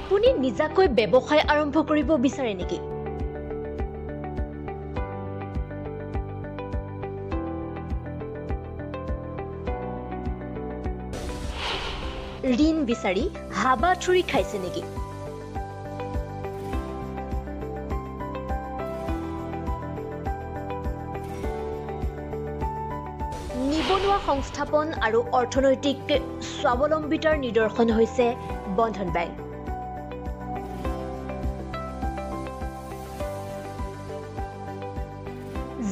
আপুনি নিজাকৈ ব্যৱসায় আৰম্ভ কৰিব বিচাৰে নেকি? ঋণ বিচাৰি হাবাথুৰি খাইছে নেকি? নিবনুৱা সংস্থাপন আৰু অৰ্থনৈতিক স্বাৱলম্বিতাৰ নিদৰ্শন হৈছে বন্ধন বেংক।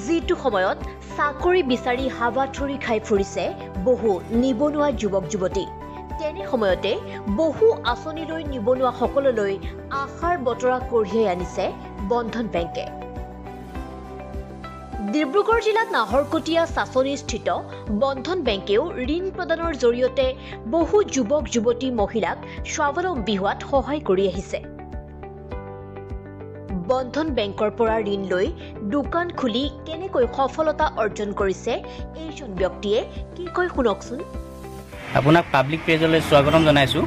যিটো সময়ত চাকৰি বিচাৰি হাবাথুৰি খাই ফুৰিছে বহু নিবনুৱা যুৱক যুৱতী, তেনে সময়তে বহু আঁচনিলৈ নিবনুৱাসকললৈ আশাৰ বতৰা কঢ়িয়াই আনিছে বন্ধন বেংকে। ডিব্ৰুগড় জিলাত নাহৰকটীয়া চাচনিস্থিত বন্ধন বেংকেও ঋণ প্ৰদানৰ জৰিয়তে বহু যুৱক যুৱতী মহিলাক স্বাৱলম্বী হোৱাত সহায় কৰি আহিছে। বন্ধন বেংকৰ পৰা ঋণ লৈ দোকান খুলি কেনেকৈ সফলতা অৰ্জন কৰিছে এইজন ব্যক্তিয়ে কি কয় শুনকচোন। আপোনাক পাব্লিক পেজলৈ স্বাগতম জনাইছোঁ।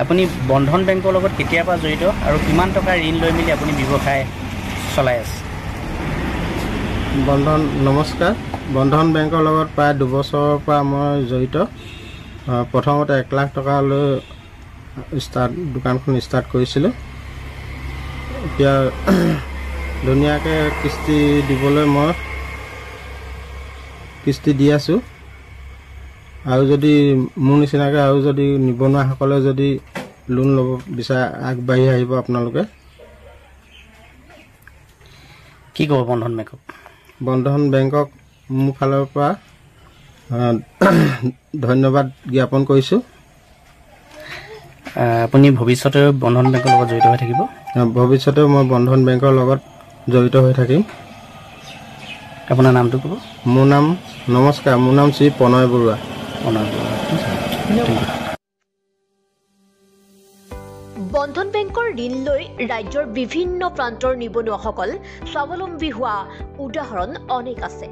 আপুনি বন্ধন বেংকৰ লগত কেতিয়াৰ পৰা জড়িত আৰু কিমান টকা ঋণ লৈ মেলি আপুনি ব্যৱসায় চলাই আছে? নমস্কাৰ। বন্ধন বেংকৰ লগত প্ৰায় 2 বছৰৰ পৰা মই জড়িত। প্ৰথমতে 1 লাখ টকা লৈ দোকানখন ষ্টাৰ্ট কৰিছিলোঁ। এতিয়া ধুনীয়াকৈ কিস্তি দিবলৈ মই কিস্তি দি আছোঁ। আৰু যদি মোৰ নিচিনাকৈ আৰু যদি নিবনুৱাসকলে যদি লোন ল'ব বিচাৰে আগবাঢ়ি আহিব আপোনালোকে। কি ক'ব বন্ধন বেংকক? বন্ধন বেংকক মোৰ ফালৰ পৰা ধন্যবাদ জ্ঞাপন কৰিছোঁ। আপুনি ভৱিষ্যতেও বন্ধন বেংকৰ লগত জড়িত হৈ থাকিব? ভৱিষ্যতেও মই বন্ধন বেংকৰ লগত জড়িত হৈ থাকিম। আপোনাৰ নামটো ক'ব? মোৰ নাম শ্ৰী প্ৰণয় বৰুৱা। বন্ধন বেংকৰ ঋণ লৈ ৰাজ্যৰ বিভিন্ন প্ৰান্তৰ নিবনুৱাসকল স্বাৱলম্বী হোৱা উদাহৰণ অনেক আছে।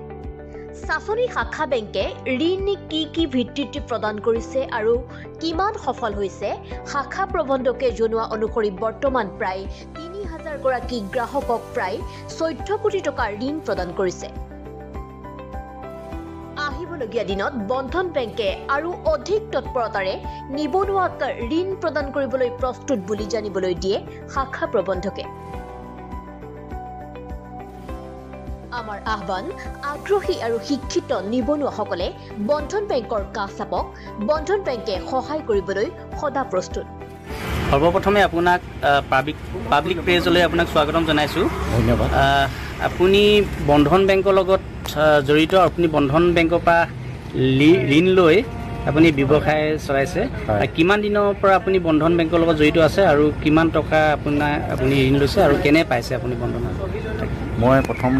চাচনি শাখা বেংকে ঋণ কি ভিত্তিত প্ৰদান কৰিছে আৰু কিমান সফল হৈছে শাখা প্ৰবন্ধকে জনোৱা অনুসৰি বৰ্তমান প্ৰায় ৩,০০০ গৰাকী গ্ৰাহকক প্ৰায় ১৪ কোটি টকা ঋণ প্ৰদান কৰিছে। আহিবলগীয়া দিনত বন্ধন বেংকে আৰু অধিক তৎপৰতাৰে নিবনুৱাক ঋণ প্ৰদান কৰিবলৈ প্ৰস্তুত বুলি জানিবলৈ দিয়ে শাখা প্ৰবন্ধকে। আমাৰ আহ্বান, আগ্ৰহী আৰু শিক্ষিত নিবনুৱাসকলে বন্ধন বেংকৰ কাষ চাপক। বন্ধন বেংকে সহায় কৰিবলৈ সদা প্ৰস্তুত। সৰ্বপ্ৰথমে আপোনাক পাব্লিক পেজলৈ আপোনাক স্বাগতম জনাইছোঁ। ধন্যবাদ। আপুনি বন্ধন বেংকৰ লগত জড়িত। আপুনি বন্ধন বেংকৰ পৰা ঋণ লৈ আপুনি ব্যৱসায় চলাইছে। কিমান দিনৰ পৰা আপুনি বন্ধন বেংকৰ লগত জড়িত আছে আৰু কিমান টকা আপুনি ঋণ লৈছে আৰু কেনে পাইছে আপুনি বন্ধন? মই প্ৰথম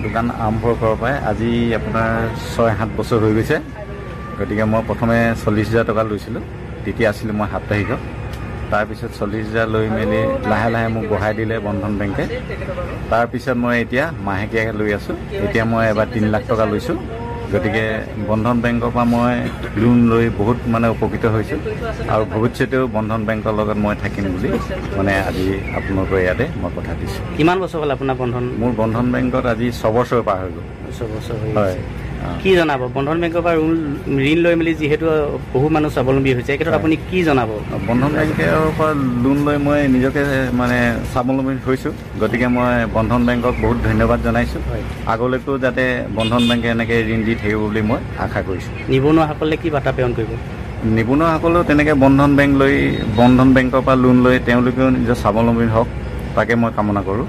দোকান আৰম্ভ কৰাৰ পৰাই আজি আপোনাৰ 6-7 বছৰ হৈ গৈছে। গতিকে মই প্ৰথমে 40,000 টকা লৈছিলোঁ। তেতিয়া আছিলোঁ মই সাপ্তাহিকত। তাৰপিছত 40,000 লৈ মেলি লাহে লাহে মোক বঢ়াই দিলে বন্ধন বেংকে। তাৰপিছত মই এতিয়া মাহেকীয়াকৈ লৈ আছোঁ। এতিয়া মই এবাৰ 3 লাখ টকা লৈছোঁ। গতিকে বন্ধন বেংকৰ পৰা মই লোন লৈ বহুত উপকৃত হৈছোঁ আৰু ভৱিষ্যতেও বন্ধন বেংকৰ লগত মই থাকিম বুলি আজি আপোনালোকৰ ইয়াতে মই কথা দিছোঁ। কিমান বছৰ হ'ল আপোনাৰ বন্ধন? মোৰ বন্ধন বেংকত আজি 6 বছৰ পাৰ হৈ গ'ল। 6 বছৰ হয়। কি জনাব বন্ধন বেংকৰ পৰা ঋণ লৈ মেলি যিহেতু বহু মানুহ স্বাৱলম্বী হৈছে, এই ক্ষেত্ৰত আপুনি কি জনাব? বন্ধন বেংকৰ পৰা লোন লৈ মই নিজকে স্বাৱলম্বী হৈছোঁ। গতিকে মই বন্ধন বেংকক বহুত ধন্যবাদ জনাইছোঁ। আগলৈকো যাতে বন্ধন বেংকে এনেকৈ ঋণ দি থাকিব বুলি মই আশা কৰিছোঁ। নিবনুৱাসকলে কি বাৰ্তা প্ৰেৰণ কৰিব? নিবনুৱাসকলেও তেনেকৈ বন্ধন বেংকৰ পৰা লোন লৈ তেওঁলোকেও নিজৰ স্বাৱলম্বী হওক, তাকে মই কামনা কৰোঁ।